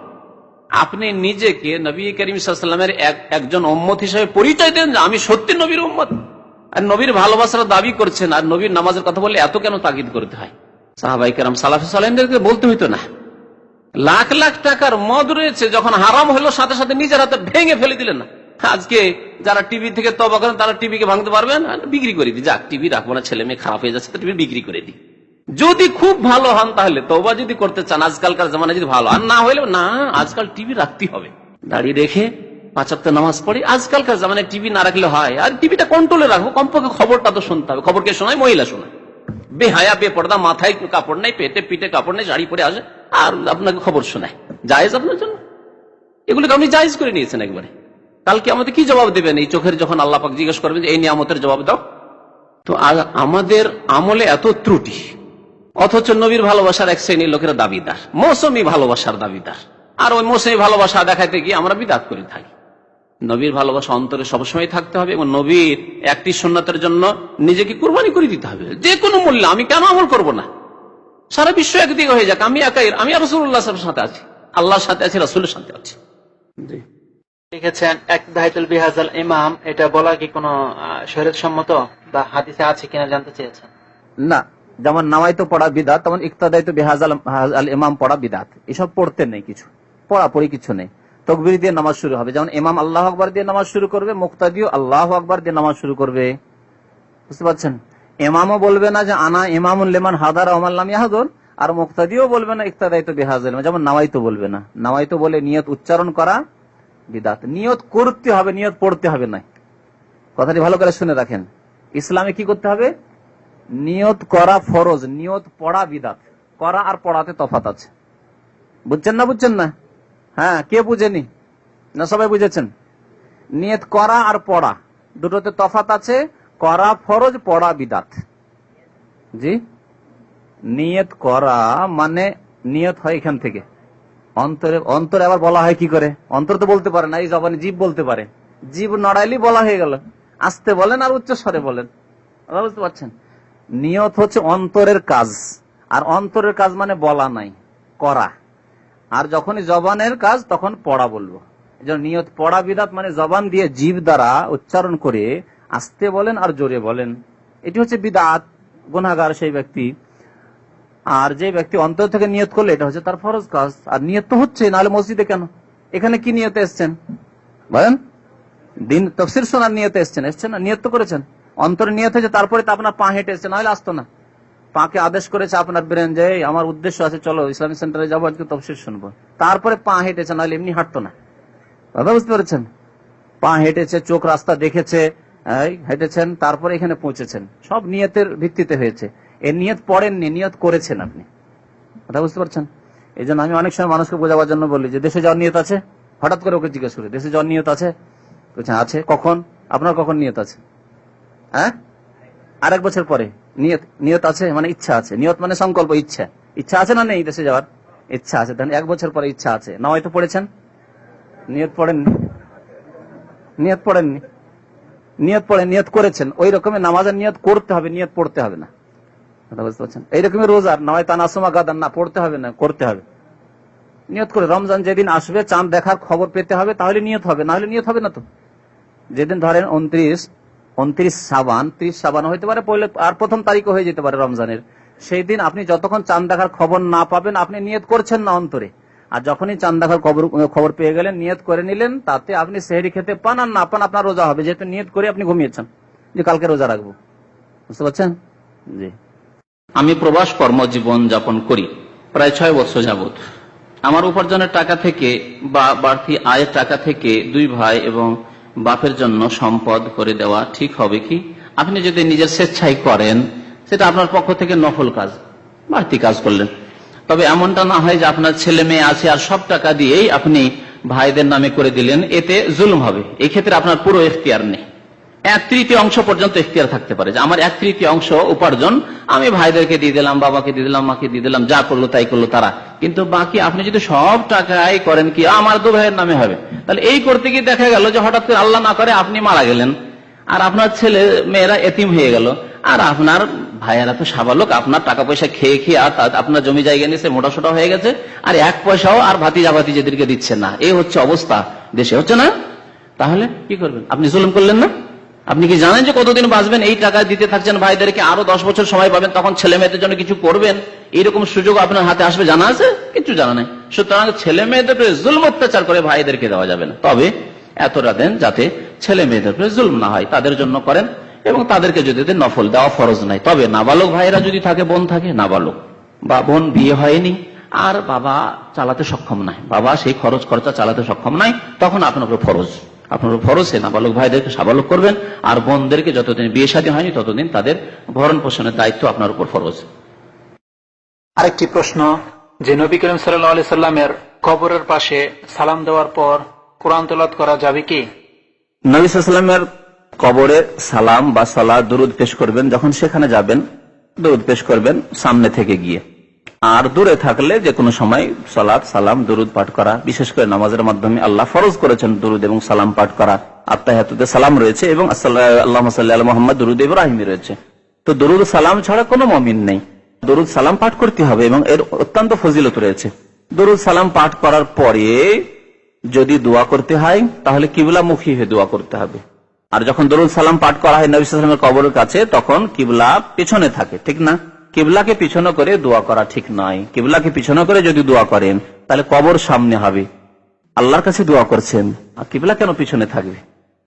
আপনি নিজেকে নবী করিম সাল্লাল্লাহু আলাইহি ওয়াসাল্লামের একজন উম্মত হিসেবে পরিচয় দেন যে আমি সত্যি নবীর উম্মত, আর নবীর ভালোবাসার দাবি করছেন, আর নবীর নামাজের কথা বললে এত কেন তাগিদ করতে হয়? সাহাবায়ে কেরাম সালাফে সালেহিনদেরকে বলতে হইতো না। লাখ লাখ টাকার মদ রয়েছে, যখন হারাম হলো সাথে সাথে নিজের হাতে ভেঙে ফেলে দিলেন না। আজকে যারা টিভি থেকে তওবা করেন তারা টিভিকে ভাঙতে পারবেন, বিক্রি করে দিই, যাক টিভি রাখবো না, ছেলে মেয়ে খারাপ হয়ে যাচ্ছে তো টিভি বিক্রি করে দিই। যদি খুব ভালো হন তাহলে তওবা যদি করতে চান আজকালকার জামানায় যদি ভালো, আর না হইলে না, আজকাল টিভি রাখতেই হবে, দাঁড়িয়ে রেখে 5 ওয়াক্ত নামাজ পড়ি। আজকালকার জামানায় টিভি না রাখলে হয়, আর টিভিটা কন্ট্রোলে রাখবো, কমপক্ষে খবরটা তো শুনতে হবে। খবরকে শোনায় মহিলা শোনায়, বেহায়া বেপর্দা, মাথায় কাপড় নাই, পেটে পিঠে কাপড় নেই, শাড়ি পরে আসে আর আপনাকে খবর শোনায়। জায়েজ আপনার জন্য? এগুলোকে আপনি জায়েজ করে নিয়েছেন একবারে। কালকে আমাদের কি জবাব দেবেন এই চোখের, যখন আল্লাহ পাক জিজ্ঞেস করবেন যে এই নিয়ামতের জবাব দাও? তো আমাদের আমলে এত ত্রুটি, অথচ নবীর ভালোবাসার এক শ্রেণীর লোকেরা দাবিদার, মৌসুমী ভালোবাসার দাবিদার, আর ওই মৌসুমী ভালোবাসা দেখাইতে গিয়ে আমরা বিদআত করে থাকি। নবীর ভালোবাসা অন্তরে সবসময় থাকতে হবে, এবং নবীর একটি সুন্নাতের জন্য নিজেকে কুরবানি করে দিতে হবে যে কোনো মূল্যে। আমি কেন আমল করব না? সারা বিশ্ব একদিকে হয়ে যাক, আমি একাই, আমি রাসূলুল্লাহ সাল্লাল্লাহু আলাইহি ওয়াসাল্লামের সাথে আছি, আল্লাহর সাথে আছি, রাসূলের সাথে আছি। জি, লিখেছেন ইকতাদাইতুল বিহাজাল ইমাম, এটা বলা কি কোনো শরীয়ত সম্মত বা হাদিসে আছে কিনা জানতে চেয়েছেন। না, যেমন নামাইতো পড়া বিদাত, তেমন ইকতাদাইতু বিহাজাল ইমাম পড়া বিদাত। এসব পড়তে নেই, কিছু পড়াপড়ি কিছু নেই। তাকবীর দিয়ে নামাজ শুরু হবে, যেমন ইমাম আল্লাহু আকবার দিয়ে নামাজ শুরু করবে, মুক্তাদিও আল্লাহু আকবার দিয়ে নামাজ শুরু করবে। বুঝতে পারছেন? ইমামও বলবে না যে আনা ইমামুল লিমান হাদারা ওয়া মান লাম ইয়াহদুর, আর মুক্তাদিও বলবে না ইকতাদাইতু বিহাজাল, যেমন নামাইতো বলবে না। নামাইতো বলে নিয়ত উচ্চারণ করা বিদাত। নিয়ত করতে হবে, নিয়ত পড়তে হবে না। কথাটি ভালো করে শুনে রাখেন, ইসলামে কি করতে হবে? নিয়ত করা ফরজ, নিয়ত পড়া বিদাত। করা আর পড়াতে তফাৎ আছে, বুঝছেন না? বুঝছেন না? হ্যাঁ, কে বুঝেনি? না সবাই বুঝেছেন? নিয়ত করা আর পড়া দুটোতে তফাৎ আছে। করা ফরজ, পড়া বিদাত। জি, নিয়ত করা মানে নিয়ত হয় এখান থেকে অন্তরে। অন্তরে আবার বলা হয় কি করে? অন্তর তো বলতে পারে না, এই জবানে জিভ বলতে পারে। জিভ নড়াইলেই বলা হয়ে গেল। আস্তে বলেন আর উচ্চ স্বরে বলেন, বুঝতে পারছেন? নিয়ত হচ্ছে অন্তরের কাজ, আর অন্তরের কাজ মানে বলা নাই, করা। আর যখনই জবানের কাজ তখন পড়া বলবো। নিয়ত পড়া বিদাত মানে জবান দিয়ে জিভ দ্বারা উচ্চারণ করে আস্তে বলেন আর জোরে বলেন, এটি হচ্ছে বিদাত। গুনাহগার সেই ব্যক্তি। আর যে ব্যক্তি অন্তর থেকে নিয়ত করলে এটা হচ্ছে তার ফরজ কাজ। আর নিয়ত তো হচ্ছে, নাহলে মসজিদে কেন? এখানে কি নিয়তে এসছেন বলেন? দিন তাফসীর শোনার নিয়তে এসছেন, এসছেন না? নিয়ত তো করেছেন, অন্তরে নিয়ত হয়েছে, তারপরে তো আপনার পা হেঁটে এসছে, নাহলে আসতো না। পাকে আদেশ করেছে আপনার ব্রেন যে আমার উদ্দেশ্য আছে, চলো ইসলামিক সেন্টারে যাবো, আজকে তাফসীর শুনবো, তারপরে পা হেঁটেছে, নাহলে এমনি হাঁটতো না। কথা বুঝতে পেরেছেন? পা হেঁটেছে, চোখ রাস্তা দেখেছে, হেঁটেছেন, তারপরে এখানে পৌঁছেছেন, সব নিয়তের ভিত্তিতে হয়েছে। এর নিয়ত পড়েননি, নিয়ত করেছেন আপনি। কথা বুঝতে পারছেন? এই জন্য আমি অনেক সময় মানুষকে বোঝাবার জন্য বলি যে দেশে যাওয়ার নিয়ত আছে, হঠাৎ করে ওকে জিজ্ঞেস করি দেশে যাওয়ার নিয়ত আছে? আছে। কখন? আপনার কখন নিয়ত আছে? হ্যাঁ, আরেক বছর পরে নিয়ত আছে, মানে ইচ্ছা আছে। নিয়ত মানে সংকল্প, ইচ্ছা। ইচ্ছা আছে না নেই? দেশে যাওয়ার ইচ্ছা আছে, তাহলে 1 বছর পরে ইচ্ছা আছে না? হয়তো পড়েছেন, নিয়ত পড়েননি, নিয়ত পড়েননি, নিয়ত পড়ে নিয়ত করেছেন। ওই রকমের নামাজের নিয়ত করতে হবে, নিয়ত পড়তে হবে না। কথা বুঝতে পারছেন? এইরকমের রোজার নয় তা নাসুমা গাদান, না পড়তে হবে না, করতে হবে। নিয়ত করে রমজান যেদিন আসবে চাঁদ দেখার খবর পেতে হবে, তাহলে নিয়ত হবে, না হলে নিয়ত হবে না। তো যেদিন ধরেন 29 শাবান, 30 শাবান হইতে পারে, পয়লা আর 1ম তারিখও হয়ে যেতে পারে রমজানের, সেই দিন আপনি যতক্ষণ চাঁদ দেখার খবর না পাবেন আপনি নিয়ত করছেন না অন্তরে। আর যখনই চাঁদ দেখার খবর পেয়ে গেলেন, নিয়ত করে নিলেন, তাতে আপনি সেহরি খেতে পান আর না পান আপনার রোজা হবে, যেহেতু নিয়ত করে আপনি ঘুমিয়েছেন যে কালকে রোজা রাখবো। বুঝতে পারছেন? জি। আমি প্রবাস কর্মজীবন যাপন করি প্রায় 6 বছর যাবত। আমার উপার্জনের টাকা থেকে বা বাড়তি আয়ের টাকা থেকে 2 ভাই এবং বাপের জন্য সম্পদ করে দেওয়া ঠিক হবে কি? আপনি যদি নিজের স্বেচ্ছায় করেন সেটা আপনার পক্ষ থেকে নফল কাজ, বাড়তি কাজ করলেন। তবে এমনটা না হয় যে আপনার ছেলে মেয়ে আছে আর সব টাকা দিয়েই আপনি ভাইদের নামে করে দিলেন, এতে জুলুম হবে। এই ক্ষেত্রে আপনার পুরো এখতিয়ার নেই, 1/3 পর্যন্ত ইখতিয়ার থাকতে পারে যে আমার 1/3 উপার্জন আমি ভাইদেরকে দিয়ে দিলাম, বাবাকে দিয়ে দিলাম, মাকে দিয়ে দিলাম, যা করলো তাই করলো তারা। কিন্তু বাকি আপনি যদি সব টাকাই করেন কি আমার 2 ভাইয়ের নামে হবে, তাহলে এই করতে গিয়ে দেখা গেল যে হঠাৎ করে আল্লাহ না করে আপনি মারা গেলেন, আর আপনার ছেলে মেয়েরা এতিম হয়ে গেল, আর আপনার ভাইয়েরা তো সাবালক, আপনার টাকা পয়সা খেয়ে খেয়ে আর আপনার জমি জায়গা নিয়েছে, মোটাসোটা হয়ে গেছে, আর 1 পয়সাও আর ভাতিজা ভাতিজাদেরকে দিচ্ছে না। এই হচ্ছে অবস্থা দেশে, হচ্ছে না? তাহলে কি করবেন? আপনি জুলুম করলেন না? আপনি কি জানেন যে কতদিন বাঁচবেন? এই টাকা দিতে থাকছেন ভাইদেরকে, আরো 10 বছর সময় পাবেন, তখন ছেলে মেয়েদের জন্য কিছু করবেন, এইরকম সুযোগ আপনার হাতে আসবে, জানা আছে? কিছু জানা নেই। সুতরাং ছেলে মেয়েদের উপরে জুলম অত্যাচার করে ভাইদেরকে দেওয়া যাবে না। তবে এতটা দেন যাতে ছেলে মেয়েদের উপরে জুলম না হয়, তাদের জন্য করেন, এবং তাদেরকে যদি দেন নফল, দেওয়া ফরজ নাই। তবে নাবালক ভাইরা যদি থাকে, বোন থাকে নাবালক, বা বোন বিয়ে হয়নি আর বাবা চালাতে সক্ষম নাই, বাবা সেই খরচ খরচা চালাতে সক্ষম নাই, তখন আপনার উপর ফরজ, আপনার ফরজ সে নাবালক ভাইদেরকে সাবালক করবেন, আর বোনদেরকে যতদিন বিয়ে শাদী হয়নি ততদিন তাদের ভরণ পোষণের দায়িত্ব আপনার উপর ফরজ। আরেকটি প্রশ্ন, যে নবী করিম সাল্লাল্লাহু আলাইহি সাল্লামের কবরের পাশে সালাম দেওয়ার পর কোরআন তেলাওয়াত করা যাবে কি? নবী সাল্লাল্লাহু আলাইহি ওয়াসাল্লামের কবরে সালাম বা সালাত দুরুদ পেশ করবেন, যখন সেখানে যাবেন দুরুদ পেশ করবেন সামনে থেকে গিয়ে, আর দূরে থাকলে যে কোনো সময় সালাত সালাম দুরুদ পাঠ করা, বিশেষ করে নামাজের মাধ্যমে আল্লাহ ফরজ করেছেন দুরুদ এবং সালাম পাঠ করা। আত্তাহিয়াতুতে সালাম রয়েছে এবং আল্লাহুম্মা সাল্লি আলা মুহাম্মদ দুরুদ ইব্রাহিমী রয়েছে। তো দুরুদ সালাম ছাড়া কোনো মুমিন নেই, দুরুদ সালাম পাঠ করতে হবে এবং এর অত্যন্ত ফজিলত রয়েছে। দুরুদ সালাম পাঠ করার পরে যদি দোয়া করতে হয় তাহলে কিবলামুখী হয়ে দোয়া করতে হবে। আর যখন দরুদ সালাম পাঠ করা হয় নবী সাল্লাল্লাহু আলাইহি ওয়াসাল্লামের কবরের কাছে, তখন কিবলা পিছনে থাকে, ঠিক না? কিবলাকে পিছনে করে দোয়া করা ঠিক নয়। কিবলাকে পিছনে করে যদি দোয়া করেন তাহলে কবর সামনে হবে, আল্লাহর কাছে দোয়া করছেন, আর কিবলা কেন পিছনে থাকবে?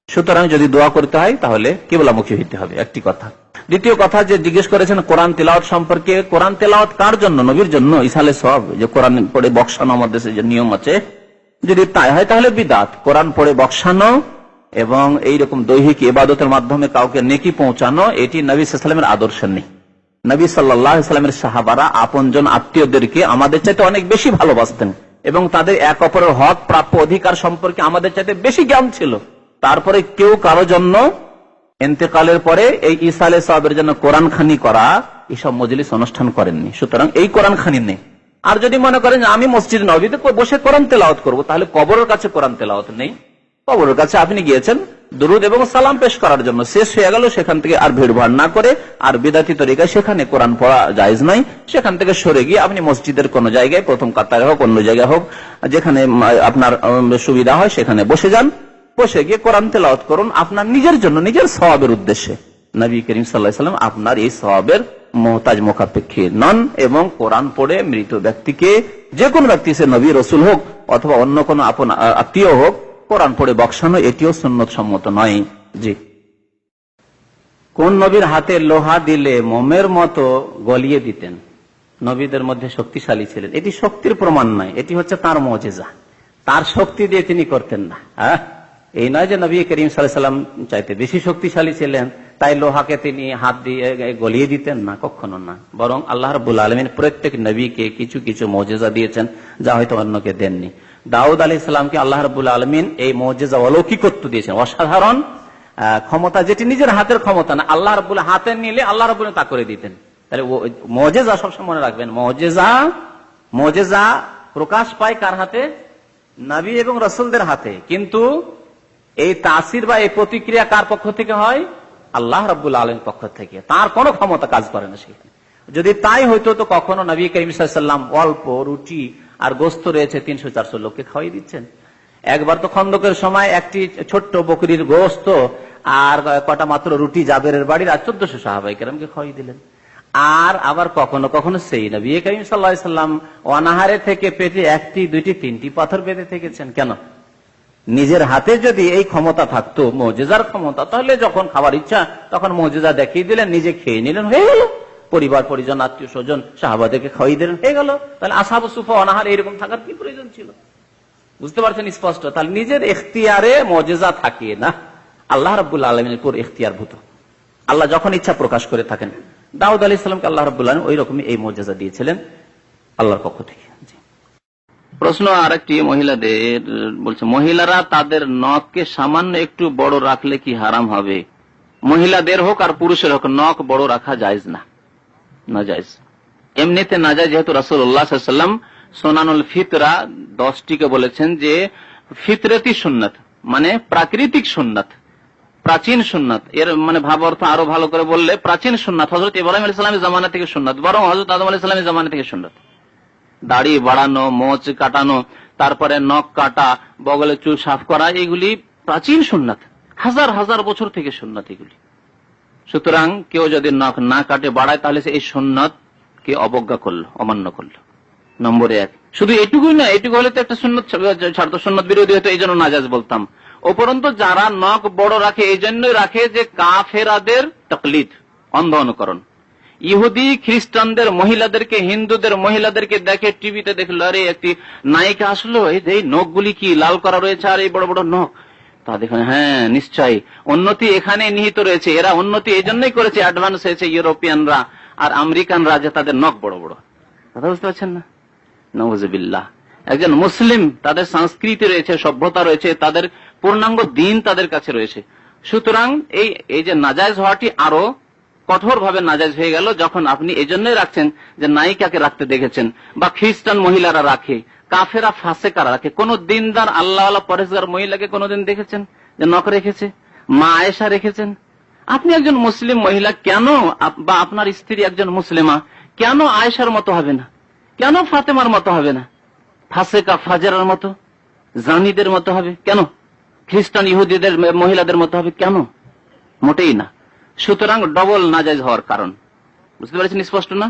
সুতরাং যদি দোয়া করতে হয় তাহলে কিবলামুখী হইতে হবে, একটি কথা। দ্বিতীয় কথা, যে জিজ্ঞেস করেছেন কোরআন তেলাওয়াত সম্পর্কে, কোরআন তেলাওয়াত কার জন্য? নবীর জন্য, ইসালে সওয়াব, যে কোরআন পড়ে বক্সানো আমাদের দেশে যে নিয়ম আছে, যদি তাই হয় তাহলে বিদআত। কোরআন পড়ে বক্সানো এবং এইরকম দৈহিক ইবাদতের মাধ্যমে কাউকে নেকি পৌঁছানো, এটি নবী সাল্লাল্লাহু আলাইহি ওয়াসাল্লামের আদর্শ নেই। নবী সাল্লাল্লাহু আলাইহি ওয়াসাল্লামের সাহাবারা আপনজন আত্মীয়দেরকে আমাদের চাইতে অনেক বেশি ভালোবাসতেন এবং তাদের এক অপরের হক প্রাপ্য অধিকার সম্পর্কে আমাদের চাইতে বেশি জ্ঞান ছিল। তারপরে কেউ কারো জন্য ইন্তেকালের পরে এই ইসালে সওয়াবের জন্য কোরআন খানি করা, এসব মজলিস অনুষ্ঠান করেননি। সুতরাং এই কোরআন খানি নেই। আর যদি মনে করেন যে আমি মসজিদ নববীতে বসে কোরআন তেলাওয়াত করব, তাহলে কবরের কাছে কোরআন তেলাওয়াত নেই। কবরের কাছে আপনি গিয়েছেন দুরুদ এবং সালাম পেশ করার জন্য, শেষ হয়ে গেল, সেখান থেকে আর ভিড়ভাড় না করে আর বিদাতি তরিকায় সেখানে কোরআন পড়া জায়েজ নাই। সেখান থেকে সরে গিয়ে আপনি মসজিদের কোন জায়গায়, প্রথম কাতারে হোক অন্য জায়গায় হোক, যেখানে আপনার সুবিধা হয় সেখানে বসে যান, বসে গিয়ে কোরআন তেলাওয়াত করুন আপনার নিজের জন্য, নিজের সওয়াবের উদ্দেশ্যে। নবী করিম সাল্লাল্লাহু আলাইহি ওয়াসাল্লাম আপনার এই সওয়াবের মোহতাজ মোকাপেক্ষী নন, এবং কোরআন পড়ে মৃত ব্যক্তিকে, যে কোনো ব্যক্তি, সে নবী রসুল হোক অথবা অন্য কোনো আপন আত্মীয় হোক, কোরআন পড়ে বক্সানো এটিও সুন্নত সম্মত নয়। জি। কোন নবীর হাতে লোহা দিলে মোমের মতো গলিয়ে দিতেন? নবীদের মধ্যে শক্তিশালী ছিলেন, এটি শক্তির প্রমাণ নয়, এটি হচ্ছে তার মুজিজা। তার শক্তি দিয়ে তিনি করতেন না। এই নয় যে নবী করিম সাল্লাল্লাহু আলাইহি ওয়াসাল্লাম চাইতে বেশি শক্তিশালী ছিলেন তাই লোহাকে তিনি হাত দিয়ে গলিয়ে দিতেন, না, কখনো না। বরং আল্লাহ রাব্বুল আলামিন প্রত্যেক নবীকে কিছু কিছু মুজিজা দিয়েছেন যা হয়তো অন্যকে দেননি। দাউদ আলাইহিস সালামকে আল্লাহ রাব্বুল আলামিন এই মুজিজা, অলৌকিকত্ব দিয়েছেন, অসাধারণ ক্ষমতা, যেটি নিজের হাতের ক্ষমতা না, আল্লাহ রাব্বুল হাতে নিলে আল্লাহ রাব্বুল তা করে দিতেন। তাহলে মুজিজা সবসময় মনে রাখবেন, মুজিজা প্রকাশ পায় কার হাতে? নবী এবং রাসূলদের হাতে। কিন্তু এই তাসির বা এই প্রতিক্রিয়া কার পক্ষ থেকে হয়? আল্লাহ রাব্বুল আলামিনের পক্ষ থেকে। তার কোনো ক্ষমতা কাজ করে না সেখানে। যদি তাই হইতো তো কখনো নবী করিম সাল্লাল্লাহু আলাইহি ওয়াসাল্লাম অল্প রুটি আর গোস্ত রয়েছে 300-400 লোককে খাওয়াই দিচ্ছেন। একবার তো খন্দকের সময় একটি ছোট্ট বকরির গোস্ত আর কটা মাত্র রুটি জাবেরের বাড়ির আর 1400 সাহাবায়ে কেরামকে খাওয়াই দিলেন। আর আবার কখনো কখনো সেই নবী করিম সাল্লাল্লাহু আলাইহি ওয়াসাল্লাম অনাহারে থেকে পেটে 1টি 2টি 3টি পাথর বেঁধে থেকেছেন। কেন? নিজের হাতে যদি এই ক্ষমতা থাকতো, মুজিজার ক্ষমতা, তাহলে যখন খাবার ইচ্ছা তখন মুজিজা দেখিয়ে দিলেন, নিজে খেয়ে নিলেন, হয়ে গেল। পরিবার পরিজন আত্মীয় স্বজন সাহাবাদেরকে খাওয়াই দিলেন, হয়ে গেল। তাহলে আসহাবু সুফা অনাহার এরকম থাকার কি প্রয়োজন ছিল? বুঝতে পারছেন স্পষ্ট? তাহলে নিজের এখতিয়ারে মুজিজা থাকে না, আল্লাহ রাব্বুল আলামিনের উপর এখতিয়ারভূত। আল্লাহ যখন ইচ্ছা প্রকাশ করে থাকেন। দাউদ আলাইহিস সালামকে আল্লাহ রাব্বুল আলামিন ওই রকমই এই মুজিজা দিয়েছিলেন আল্লাহর পক্ষ থেকে। প্রশ্ন আরেকটি মহিলাদের, বলছে মহিলারা তাদের নখকে সামান্য একটু বড় রাখলে কি হারাম হবে? মহিলাদের হোক আর পুরুষের হোক নখ বড় রাখা জায়েজ না, না জায়েজ, এমনিতে না যায়। যেহেতু রাসূলুল্লাহ সাল্লাল্লাহু আলাইহি ওয়াসাল্লাম সুনানুল ফিতরা 10টিকে বলেছেন যে ফিতরাতি সুন্নাত, মানে প্রাকৃতিক সুন্নাত, প্রাচীন সুন্নাত। এর মানে ভাব অর্থ আরো ভালো করে বললে প্রাচীন সুন্নাত হযরত ইব্রাহিম আলাইহিস সালামের জামানা থেকে সুন্নাত, বরং হযরত আদম আলাইহিস সালামের জামানা থেকে সুন্নাত। দাড়ি বাড়ানো, মোচ কাটানো, তারপরে নখ কাটা, বগলে চুল সাফ করা, এগুলি প্রাচীন সুন্নাত, হাজার হাজার বছর থেকে সুন্নাত এগুলি। সুতরাং কেউ যদি নখ না কাটে বাড়ায় তাহলে সে এই সুন্নাত কে অবজ্ঞা করলো, অমান্য করলো। নম্বর 1। শুধু এটুকুই না, এটুকু হলে তো একটা সুন্নত ছাড়তো, সুন্নত বিরোধী হতো, এই জন্য নাজায়েজ বলতাম। উপরন্তু যারা নখ বড় রাখে এই জন্যই রাখে যে কাফেরাদের তাকলিদ, অন্ধ অনুকরণ। ইহুদি খ্রিস্টানদের মহিলাদেরকে, হিন্দুদের মহিলাদেরকে দেখে, টিভিতে দেখলো, আরে একটি নায়িকা আসলো, এই নখগুলি কি লাল করা রয়েছে আর এই বড় বড় নখ, তা দেখেন হ্যাঁ নিশ্চয়ই উন্নতি এখানে নিহিত রয়েছে। এরা উন্নতি এই জন্যই করেছে, অ্যাডভান্স হয়েছে ইউরোপিয়ানরা আর আমেরিকানরা, যে তাদের নখ বড় বড়। কথা বুঝতে পারছেন না? নাউযুবিল্লাহ। একজন মুসলিম, তাদের সংস্কৃতি রয়েছে, সভ্যতা রয়েছে, তাদের পূর্ণাঙ্গ দিন তাদের কাছে রয়েছে। সুতরাং এই যে নাজায়েজ হওয়াটি আরো কঠোর ভাবে নাজায়েজ হয়ে গেল যখন আপনি এই জন্যই রাখছেন যে নায়িকাকে রাখতে দেখেছেন, বা খ্রিস্টান মহিলারা রাখে, কাফেরা ফাসেকারা রাখে। কোন দিনদার আল্লাহওয়ালা পরেশগার মহিলাকে কোনদিন দেখেছেন যে নখ রেখেছে? মা আয়েশা রেখেছেন। আপনি একজন মুসলিম মহিলা, কেন বা আপনার স্ত্রী একজন মুসলিমা, কেন আয়েশার মতো হবে না, কেন ফাতেমার মতো হবে না, ফাসেকা ফাজেরার মতো, জানিদের মতো হবে কেন, খ্রিস্টান ইহুদিদের মহিলাদের মতো হবে কেন? মোটেই না। সুতরাং ডবল নাজায়েজ হওয়ার কারণ বুঝতে পারছেন, স্পষ্ট না?